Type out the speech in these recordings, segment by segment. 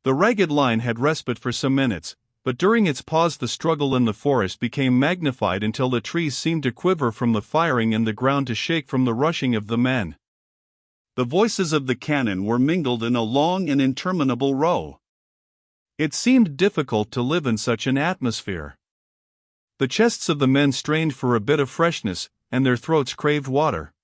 The ragged line had respite for some minutes, but during its pause the struggle in the forest became magnified until the trees seemed to quiver from the firing and the ground to shake from the rushing of the men. The voices of the cannon were mingled in a long and interminable row. It seemed difficult to live in such an atmosphere. The chests of the men strained for a bit of freshness, and their throats craved water.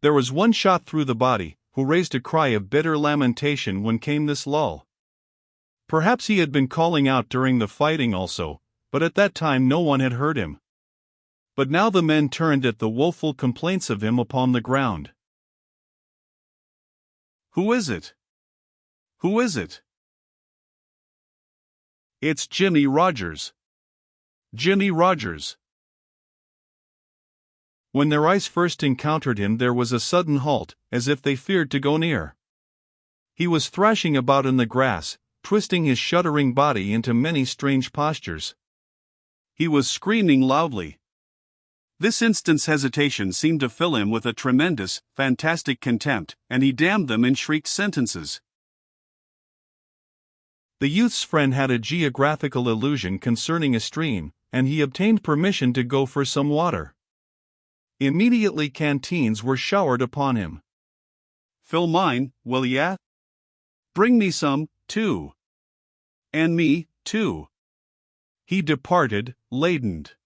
There was one shot through the body, who raised a cry of bitter lamentation when came this lull. Perhaps he had been calling out during the fighting also, but at that time no one had heard him. But now the men turned at the woeful complaints of him upon the ground. "Who is it? Who is it?" "It's Jimmy Rogers. Jimmy Rogers." When their eyes first encountered him there was a sudden halt, as if they feared to go near. He was thrashing about in the grass, twisting his shuddering body into many strange postures. He was screaming loudly. This instant's hesitation seemed to fill him with a tremendous, fantastic contempt, and he damned them in shrieked sentences. The youth's friend had a geographical illusion concerning a stream, and he obtained permission to go for some water. Immediately canteens were showered upon him. "Fill mine, will ya? Bring me some, too. And me, too." He departed, ladened.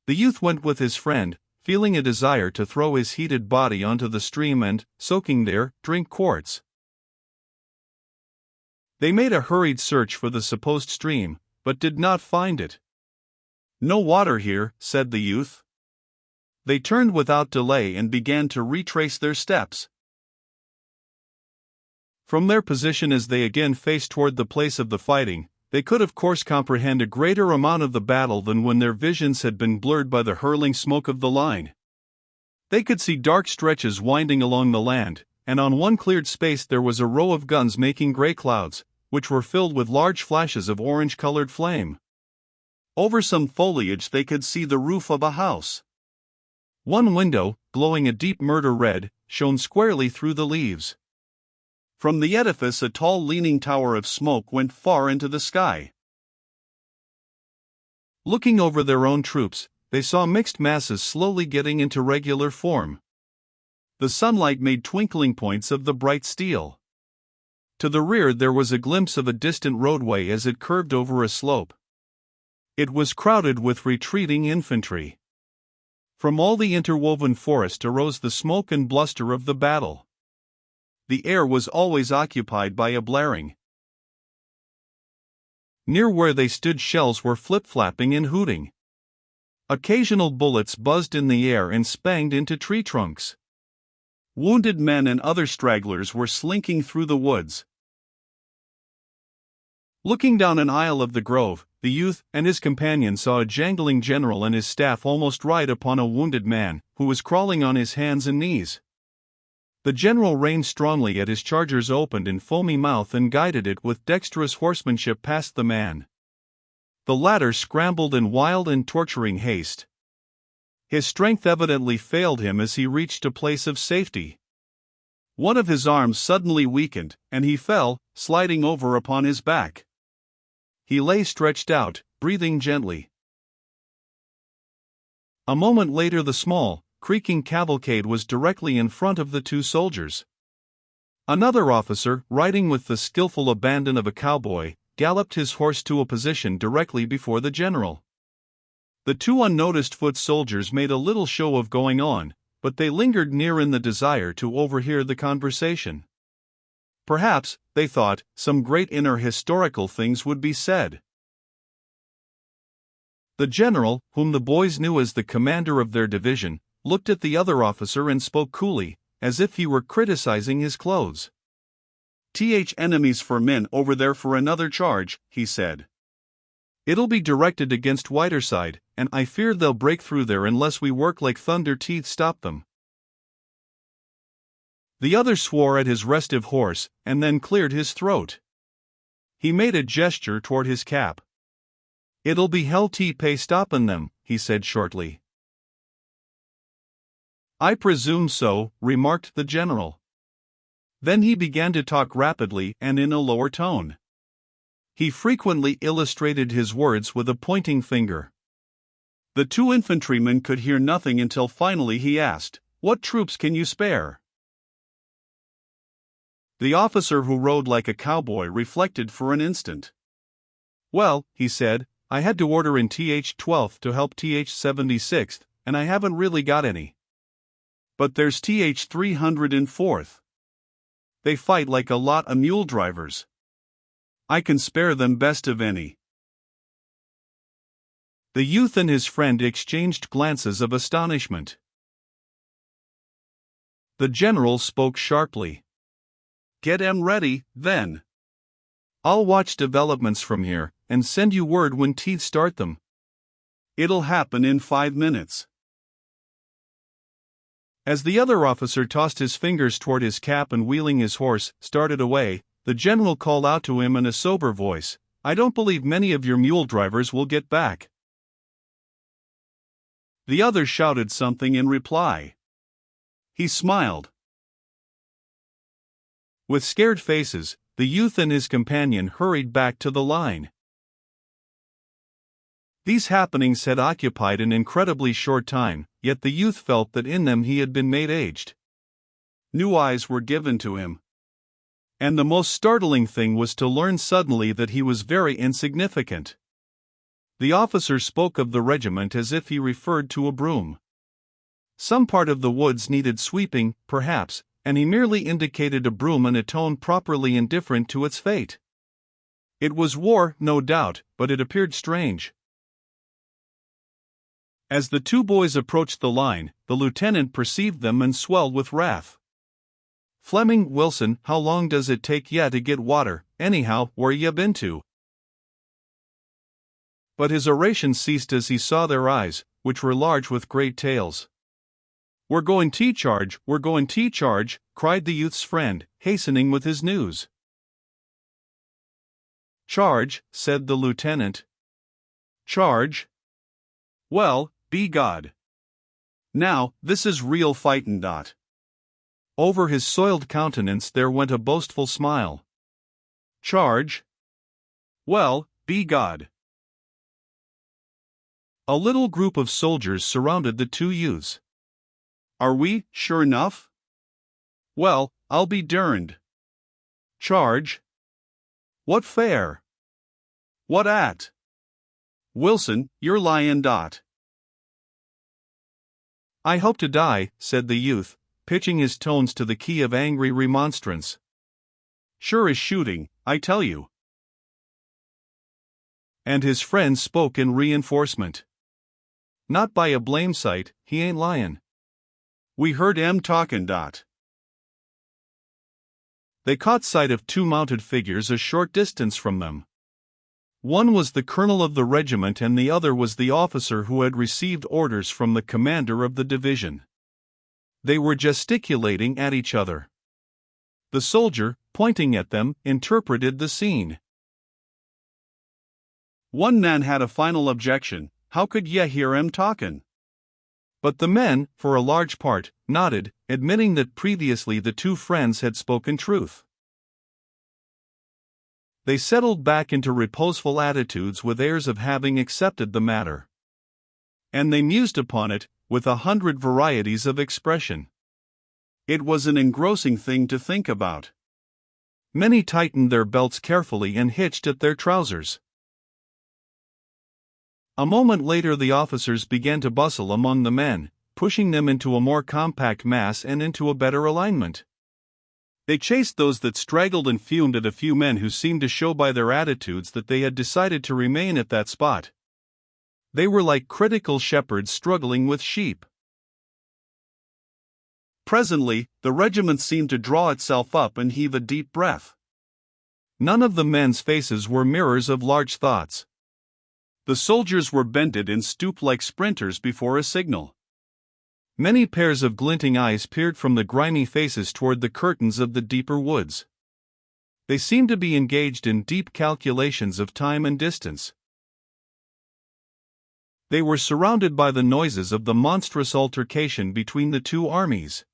The youth went with his friend, feeling a desire to throw his heated body onto the stream and, soaking there, drink quarts. They made a hurried search for the supposed stream, but did not find it. "No water here," said the youth. They turned without delay and began to retrace their steps. From their position as they again faced toward the place of the fighting, they could of course comprehend a greater amount of the battle than when their visions had been blurred by the hurling smoke of the line. They could see dark stretches winding along the land, and on one cleared space there was a row of guns making gray clouds, which were filled with large flashes of orange-colored flame. Over some foliage they could see the roof of a house. One window, glowing a deep murder red, shone squarely through the leaves. From the edifice a tall leaning tower of smoke went far into the sky. Looking over their own troops, they saw mixed masses slowly getting into regular form. The sunlight made twinkling points of the bright steel. To the rear there was a glimpse of a distant roadway as it curved over a slope. It was crowded with retreating infantry. From all the interwoven forest arose the smoke and bluster of the battle. The air was always occupied by a blaring. Near where they stood shells were flip-flapping and hooting. Occasional bullets buzzed in the air and spanged into tree trunks. Wounded men and other stragglers were slinking through the woods. Looking down an aisle of the grove, the youth and his companion saw a jangling general and his staff almost ride upon a wounded man, who was crawling on his hands and knees. The general reined strongly at his charger's opened and foamy mouth and guided it with dexterous horsemanship past the man. The latter scrambled in wild and torturing haste. His strength evidently failed him as he reached a place of safety. One of his arms suddenly weakened, and he fell, sliding over upon his back. He lay stretched out, breathing gently. A moment later the small, creaking cavalcade was directly in front of the two soldiers. Another officer, riding with the skillful abandon of a cowboy, galloped his horse to a position directly before the general. The two unnoticed foot soldiers made a little show of going on, but they lingered near in the desire to overhear the conversation. Perhaps, they thought, some great inner historical things would be said. The general, whom the boys knew as the commander of their division, looked at the other officer and spoke coolly, as if he were criticizing his clothes. "Enemies for men over there for another charge," he said. "It'll be directed against Whiterside, and I fear they'll break through there unless we work like thunder to stop them." The other swore at his restive horse, and then cleared his throat. He made a gesture toward his cap. "It'll be hell to pay stoppin' them," he said shortly. "I presume so," remarked the general. Then he began to talk rapidly and in a lower tone. He frequently illustrated his words with a pointing finger. The two infantrymen could hear nothing until finally he asked, "What troops can you spare?" The officer who rode like a cowboy reflected for an instant. "Well," he said, "I had to order in TH 12th to help TH 76th, and I haven't really got any. But there's TH 304th. They fight like a lot of mule drivers. I can spare them best of any." The youth and his friend exchanged glances of astonishment. The general spoke sharply. "Get 'em ready, then. I'll watch developments from here, and send you word when teeth start them. It'll happen in 5 minutes." As the other officer tossed his fingers toward his cap and wheeling his horse, started away, the general called out to him in a sober voice, "I don't believe many of your mule drivers will get back." The other shouted something in reply. He smiled. With scared faces, the youth and his companion hurried back to the line. These happenings had occupied an incredibly short time, yet the youth felt that in them he had been made aged. New eyes were given to him. And the most startling thing was to learn suddenly that he was very insignificant. The officer spoke of the regiment as if he referred to a broom. Some part of the woods needed sweeping, perhaps, and he merely indicated a broom in a tone properly indifferent to its fate. It was war, no doubt, but it appeared strange. As the two boys approached the line, the lieutenant perceived them and swelled with wrath. "Fleming, Wilson, how long does it take ya to get water, anyhow, where ya been to?" But his oration ceased as he saw their eyes, which were large with great tails. "We're going T-charge, we're going T-charge," cried the youth's friend, hastening with his news. "Charge," said the lieutenant. "Charge? Well, be God. Now, this is real fightin'. Over his soiled countenance there went a boastful smile. "Charge? Well, be God." A little group of soldiers surrounded the two youths. "Are we, sure enough? Well, I'll be derned. Charge? What fare? What at? Wilson, you're lyin'. "I hope to die," said the youth, pitching his tones to the key of angry remonstrance. "Sure as shooting, I tell you." And his friend spoke in reinforcement. "Not by a blame sight, he ain't lyin'. We heard 'em talkin'. They caught sight of two mounted figures a short distance from them. One was the colonel of the regiment and the other was the officer who had received orders from the commander of the division. They were gesticulating at each other. The soldier, pointing at them, interpreted the scene. One man had a final objection: "How could ye hear 'em talkin'?" But the men, for a large part, nodded, admitting that previously the two friends had spoken truth. They settled back into reposeful attitudes with airs of having accepted the matter. And they mused upon it, with 100 varieties of expression. It was an engrossing thing to think about. Many tightened their belts carefully and hitched at their trousers. A moment later the officers began to bustle among the men, pushing them into a more compact mass and into a better alignment. They chased those that straggled and fumed at a few men who seemed to show by their attitudes that they had decided to remain at that spot. They were like critical shepherds struggling with sheep. Presently, the regiment seemed to draw itself up and heave a deep breath. None of the men's faces were mirrors of large thoughts. The soldiers were bended and stooped like sprinters before a signal. Many pairs of glinting eyes peered from the grimy faces toward the curtains of the deeper woods. They seemed to be engaged in deep calculations of time and distance. They were surrounded by the noises of the monstrous altercation between the two armies.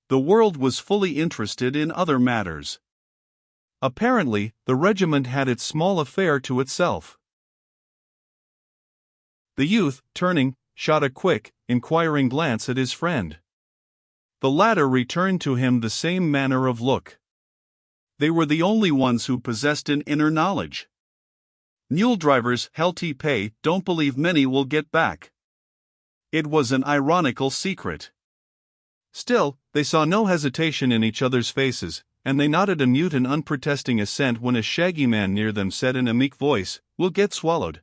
The world was fully interested in other matters. Apparently, the regiment had its small affair to itself. The youth, turning, shot a quick, inquiring glance at his friend. The latter returned to him the same manner of look. They were the only ones who possessed an inner knowledge. Mule drivers, healthy pay, don't believe many will get back. It was an ironical secret. Still, they saw no hesitation in each other's faces, and they nodded a mute and unprotesting assent when a shaggy man near them said in a meek voice, "We'll get swallowed."